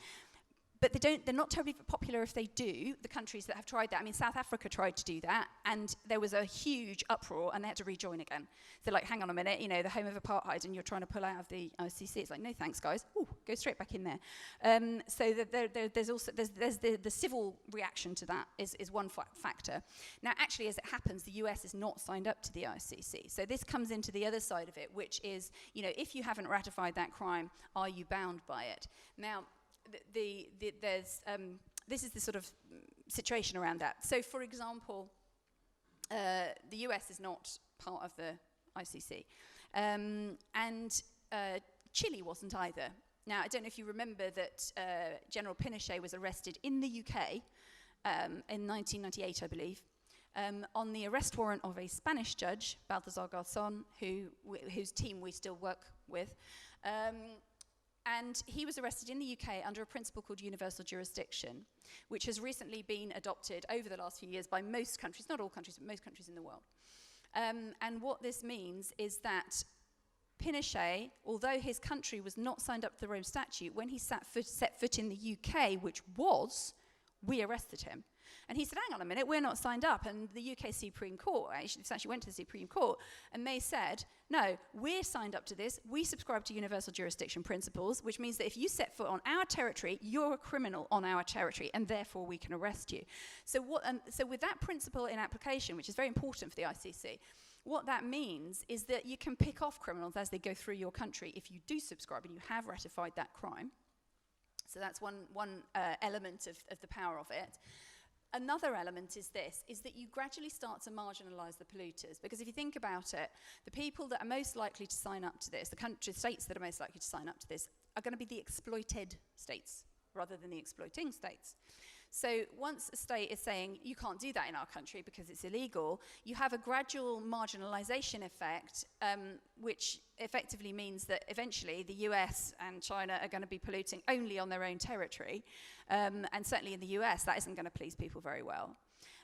But they're not terribly popular if they do, the countries that have tried that. I mean, South Africa tried to do that, and there was a huge uproar, and they had to rejoin again. They're like, hang on a minute, you know, the home of apartheid, and you're trying to pull out of the ICC. It's like, no thanks, guys. Ooh, go straight back in there. So there's also the civil reaction to that is one factor. Now, actually, as it happens, the US is not signed up to the ICC. So this comes into the other side of it, which is, you know, if you haven't ratified that crime, are you bound by it? Now, this is the sort of situation around that. So, for example, the US is not part of the ICC, and Chile wasn't either. Now, I don't know if you remember that General Pinochet was arrested in the UK in 1998, I believe, on the arrest warrant of a Spanish judge, Baltasar Garzón, whose team we still work with. And he was arrested in the UK under a principle called universal jurisdiction, which has recently been adopted over the last few years by most countries, not all countries, but most countries in the world. And what this means is that Pinochet, although his country was not signed up to the Rome Statute, when he set foot in the UK, which was, we arrested him. And he said, hang on a minute, we're not signed up. And the UK Supreme Court, actually went to the Supreme Court, and they said, no, we're signed up to this. We subscribe to universal jurisdiction principles, which means that if you set foot on our territory, you're a criminal on our territory, and therefore we can arrest you. So with that principle in application, which is very important for the ICC, what that means is that you can pick off criminals as they go through your country if you do subscribe and you have ratified that crime. So that's one element of the power of it. Another element is that you gradually start to marginalise the polluters. Because if you think about it, the people that are most likely to sign up to this, the states that are most likely to sign up to this, are going to be the exploited states rather than the exploiting states. So once a state is saying, you can't do that in our country because it's illegal, you have a gradual marginalisation effect, which effectively means that eventually the US and China are going to be polluting only on their own territory. And certainly in the US, that isn't going to please people very well.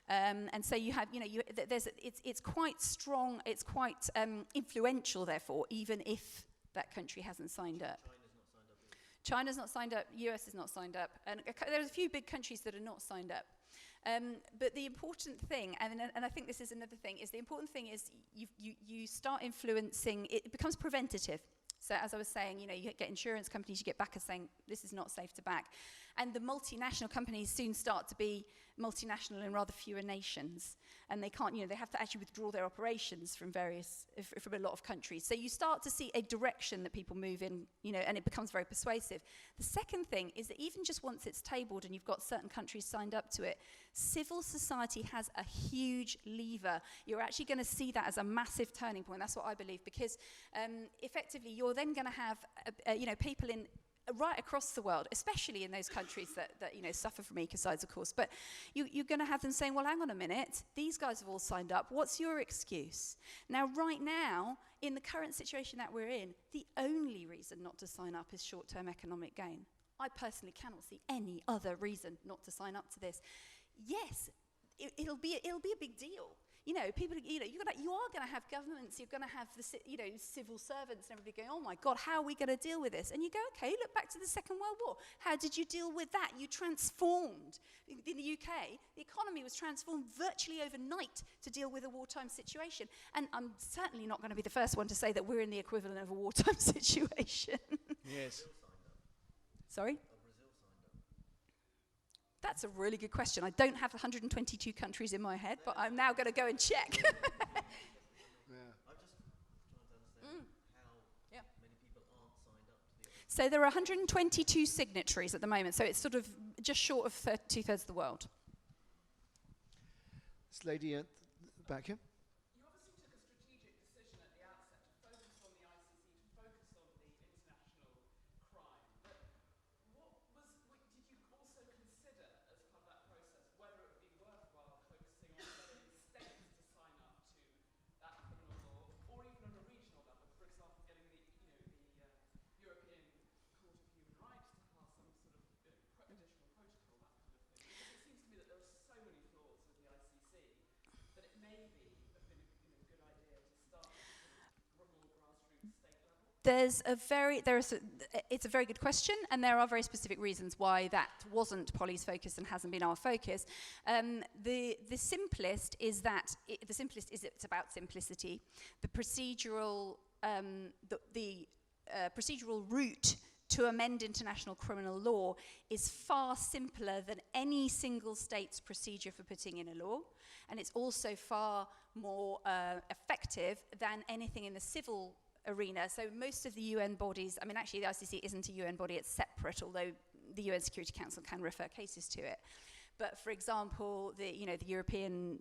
And so you have, it's quite strong, it's quite influential, therefore, even if that country hasn't signed up. China's not signed up, US is not signed up, and there's a few big countries that are not signed up. But the important thing, and I think this is another thing, is the important thing is you start influencing, it becomes preventative. So as I was saying, you get insurance companies, you get backers saying, this is not safe to back. And the multinational companies soon start to be multinational in rather fewer nations. And they can't, they have to actually withdraw their operations from from a lot of countries. So you start to see a direction that people move in, and it becomes very persuasive. The second thing is that even just once it's tabled and you've got certain countries signed up to it, civil society has a huge lever. You're actually going to see that as a massive turning point. That's what I believe, because effectively you're then going to have, people in right across the world, especially in those countries that you know, suffer from ecocides, of course. But you're going to have them saying, well, hang on a minute, these guys have all signed up. What's your excuse? Now, right now, in the current situation that we're in, the only reason not to sign up is short-term economic gain. I personally cannot see any other reason not to sign up to this. Yes, it'll be a big deal. You know, people, you know, you are going to have governments, you're going to have the, you know, civil servants and everybody going, oh my God, how are we going to deal with this? And you go, okay, look back to the Second World War. How did you deal with that? You transformed. In the UK, the economy was transformed virtually overnight to deal with a wartime situation. And I'm certainly not going to be the first one to say that we're in the equivalent of a wartime situation. Yes. Sorry? That's a really good question. I don't have 122 countries in my head, but I'm now going to go and check. I'm just trying to understand how many people aren't signed up to the ICC. So there are 122 signatories at the moment, so it's sort of just short of two-thirds of the world. This lady at the back here. You obviously took a strategic decision at the outset to focus on the ICC, to focus on the international crime. But did you also consider, as part of that process, whether it would be worthwhile focusing on getting states to sign up to that criminal law, or even on a regional level? For example, getting the European Court of Human Rights to pass some sort of additional protocol, that kind of thing. Because it seems to me that there are so many flaws with the ICC that it may be a good idea to start from a more grassroots state level. It's a very good question, and there are very specific reasons why that wasn't Polly's focus and hasn't been our focus. The simplest is it's about simplicity. The procedural procedural route to amend international criminal law is far simpler than any single state's procedure for putting in a law, and it's also far more effective than anything in the civil arena. So most of the UN bodies, I mean, actually the ICC isn't a UN body, it's separate, although the UN Security Council can refer cases to it. But for example, the European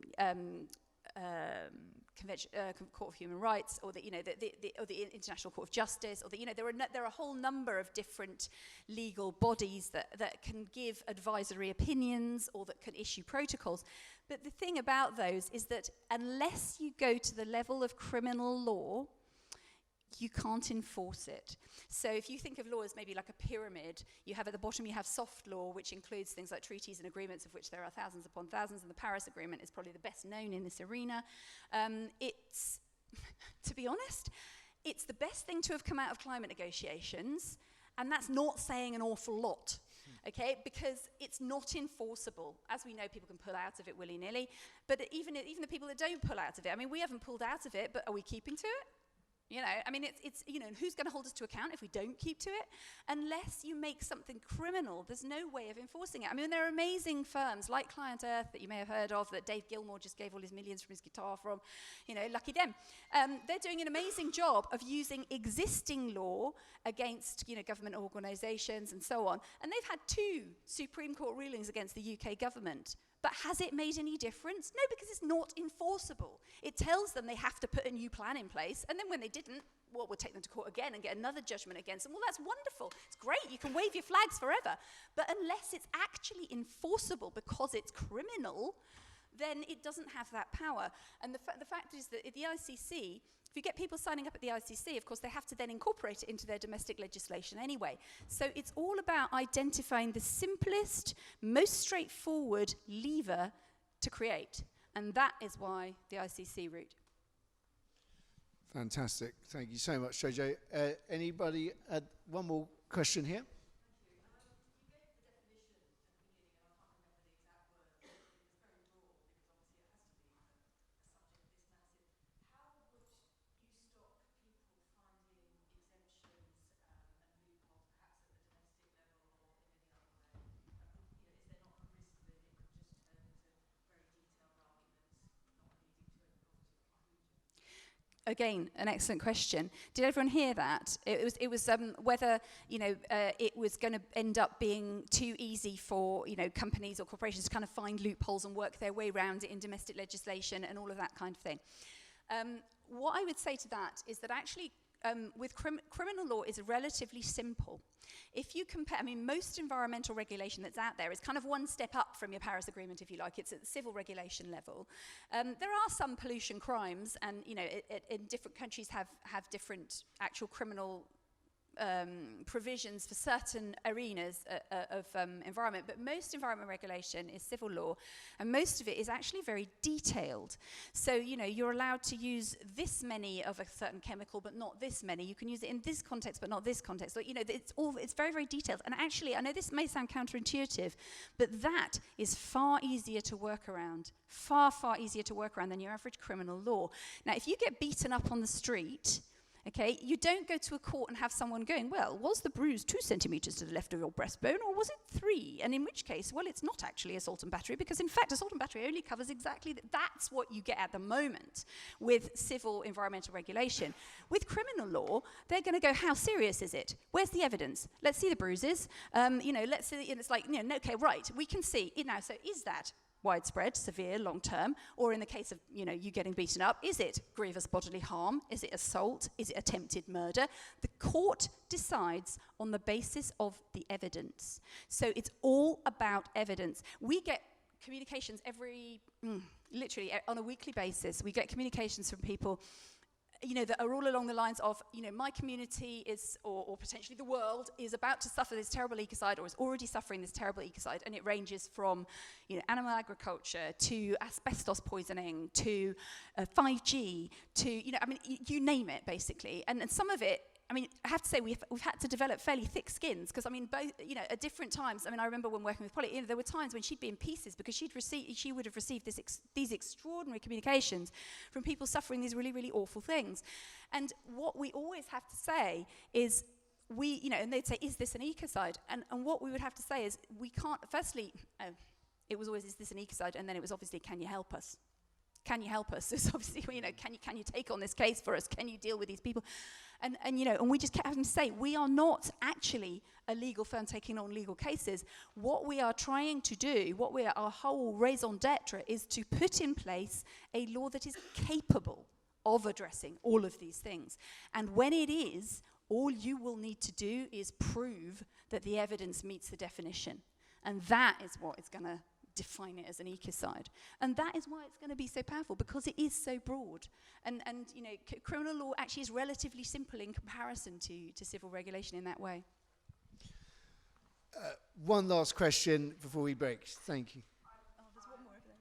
Court of Human Rights, or the International Court of Justice, or there are a whole number of different legal bodies that can give advisory opinions or that can issue protocols. But the thing about those is that unless you go to the level of criminal law, you can't enforce it. So if you think of law as maybe like a pyramid, you have at the bottom, you have soft law, which includes things like treaties and agreements, of which there are thousands upon thousands, and the Paris Agreement is probably the best known in this arena. It's, to be honest, it's the best thing to have come out of climate negotiations, and that's not saying an awful lot, okay, because it's not enforceable. As we know, people can pull out of it willy-nilly, but even the people that don't pull out of it, I mean, we haven't pulled out of it, but are we keeping to it? You know, I mean, it's you know, who's going to hold us to account if we don't keep to it? Unless you make something criminal, there's no way of enforcing it. I mean, there are amazing firms like Client Earth that you may have heard of, that Dave Gilmore just gave all his millions from his guitar from, you know, lucky them. They're doing an amazing job of using existing law against, you know, government organisations and so on. And they've had 2 Supreme Court rulings against the UK government. But has it made any difference? No, because it's not enforceable. It tells them they have to put a new plan in place, and then when they didn't, well, we'll take them to court again and get another judgment against them. Well, that's wonderful. It's great. You can wave your flags forever. But unless it's actually enforceable because it's criminal, then it doesn't have that power. And the fact is that at the ICC, if you get people signing up at the ICC, of course, they have to then incorporate it into their domestic legislation anyway. So it's all about identifying the simplest, most straightforward lever to create. And that is why the ICC route. Fantastic. Thank you so much, Jojo. Anybody? One more question here. Again, an excellent question. Did everyone hear that? It was whether, you know, it was going to end up being too easy for, you know, companies or corporations to kind of find loopholes and work their way around it in domestic legislation and all of that kind of thing. What I would say to that is that actually criminal law is relatively simple. If you compare, I mean, most environmental regulation that's out there is kind of one step up from your Paris Agreement, if you like. It's at the civil regulation level. There are some pollution crimes, and you know, in different countries have different actual criminal provisions for certain arenas of environment, but most environment regulation is civil law, and most of it is actually very detailed. So, you know, you're allowed to use this many of a certain chemical, but not this many. You can use it in this context, but not this context. So, you know, it's very, very detailed. And actually, I know this may sound counterintuitive, but that is far easier to work around, far, far easier to work around than your average criminal law. Now, if you get beaten up on the street, okay, you don't go to a court and have someone going, well, was the bruise 2 centimetres to the left of your breastbone, or was it 3? And in which case, well, it's not actually assault and battery, because in fact, assault and battery only covers exactly that. That's what you get at the moment with civil environmental regulation. With criminal law, they're going to go, how serious is it? Where's the evidence? Let's see the bruises. You know, let's see, and it's like, you know, okay, right, we can see it now. So is that widespread, severe, long-term, or in the case of, you know, you getting beaten up, is it grievous bodily harm? Is it assault? Is it attempted murder? The court decides on the basis of the evidence. So it's all about evidence. We get communications literally on a weekly basis. We get communications from people, you know, that are all along the lines of, you know, my community is, or potentially the world, is about to suffer this terrible ecocide, or is already suffering this terrible ecocide, and it ranges from, you know, animal agriculture to asbestos poisoning to 5G to, you know, I mean, you name it, basically. And some of it, I mean, I have to say we've had to develop fairly thick skins, because I mean, both, you know, at different times. I mean, I remember when working with Polly, you know, there were times when she'd be in pieces because she would have received these extraordinary communications from people suffering these really, really awful things. And what we always have to say is, you know, and they'd say, is this an ecocide? And what we would have to say is, we can't. Firstly, it was always, is this an ecocide? And then it was obviously, can you help us? Can you help us? It's obviously, you know, can you take on this case for us? Can you deal with these people? And you know, and we just kept having to say, we are not actually a legal firm taking on legal cases. What we are trying to do, our whole raison d'etre is to put in place a law that is capable of addressing all of these things. And when it is, all you will need to do is prove that the evidence meets the definition. And that is what is going to define it as an ecocide. And that is why it's going to be so powerful, because it is so broad. And you know, criminal law actually is relatively simple in comparison to civil regulation in that way. One last question before we break. Thank you. There's one more over there.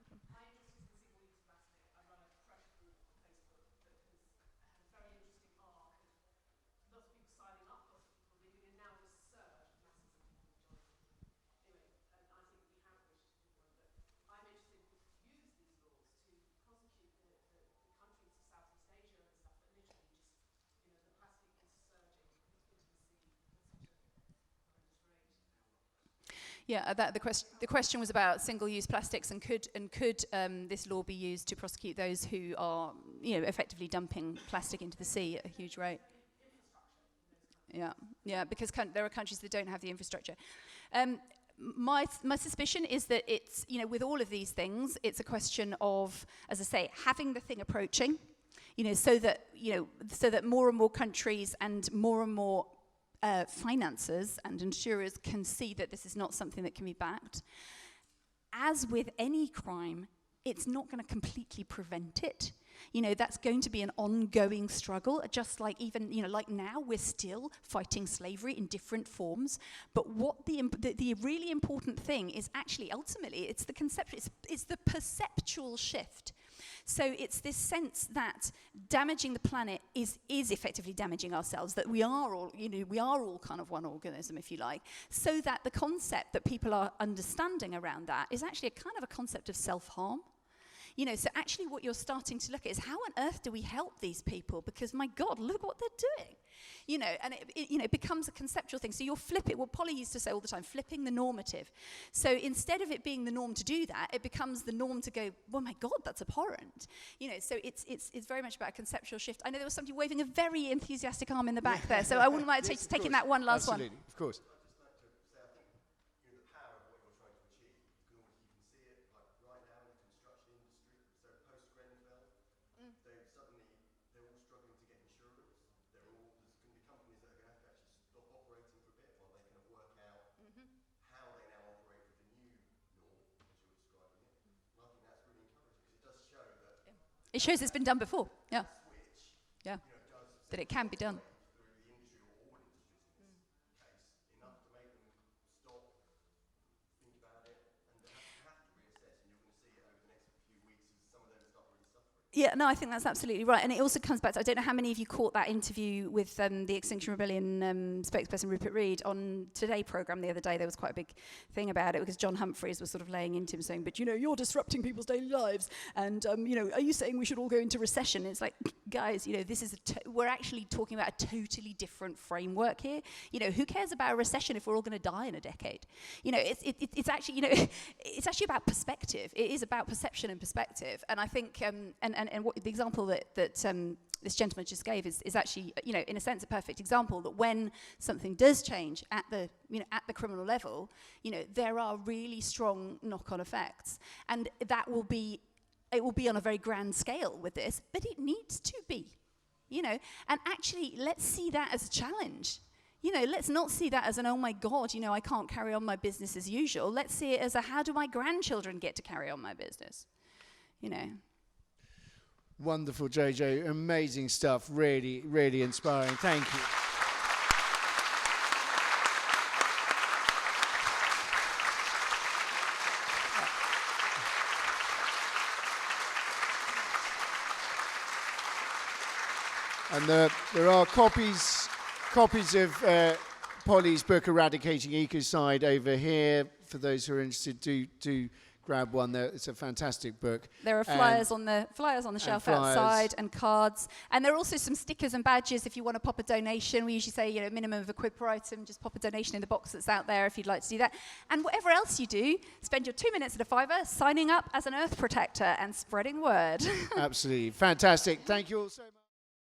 Yeah, the question was about single-use plastics, and could this law be used to prosecute those who are, you know, effectively dumping plastic into the sea at a huge rate? Yeah, because there are countries that don't have the infrastructure. My suspicion is that it's, you know, with all of these things, it's a question of, as I say, having the thing approaching, you know, so that more and more countries and more financiers and insurers can see that this is not something that can be backed. As with any crime, it's not going to completely prevent it. You know, that's going to be an ongoing struggle, just like even, you know, like now we're still fighting slavery in different forms. But what the really important thing is actually, ultimately, it's the conceptual, it's the perceptual shift. So it's this sense that damaging the planet is effectively damaging ourselves, that we are all, you know, we are all kind of one organism, if you like, so that the concept that people are understanding around that is actually a kind of a concept of self-harm. You know, so actually what you're starting to look at is, how on earth do we help these people? Because, my God, look what they're doing. You know, and it becomes a conceptual thing. So you'll flip it, what Polly used to say all the time, flipping the normative. So instead of it being the norm to do that, it becomes the norm to go, well, my God, that's abhorrent. You know, so it's very much about a conceptual shift. I know there was somebody waving a very enthusiastic arm in the back there, so I wouldn't mind taking that one last one. Absolutely, of course. It shows it's been done before. Yeah. Yeah. That it can be done. Yeah, no, I think that's absolutely right. And it also comes back to, I don't know how many of you caught that interview with the Extinction Rebellion spokesperson Rupert Reed on Today programme the other day. There was quite a big thing about it because John Humphreys was sort of laying into him saying, but, you're disrupting people's daily lives. And, are you saying we should all go into recession? And it's like, guys, this is we're actually talking about a totally different framework here. Who cares about a recession if we're all going to die in a decade? It's actually, it's actually about perspective. It is about perception and perspective. And I think, and what the example that this gentleman just gave is actually, in a sense, a perfect example that when something does change at the criminal level, there are really strong knock-on effects, and it will be on a very grand scale with this, but it needs to be, and actually let's see that as a challenge. Let's not see that as an, oh my God, I can't carry on my business as usual. Let's see it as a, how do my grandchildren get to carry on my business? Wonderful, Jojo. Amazing stuff. Really, really inspiring. Thank you. And there are copies of Polly's book, Eradicating Ecocide, over here. For those who are interested, do grab one there. It's a fantastic book. There are flyers on the shelf outside, and cards. And there are also some stickers and badges if you want to pop a donation. We usually say, minimum of a quid per item, just pop a donation in the box that's out there if you'd like to do that. And whatever else you do, spend your 2 minutes at a fiver signing up as an earth protector and spreading the word. Absolutely. Fantastic. Thank you all so much.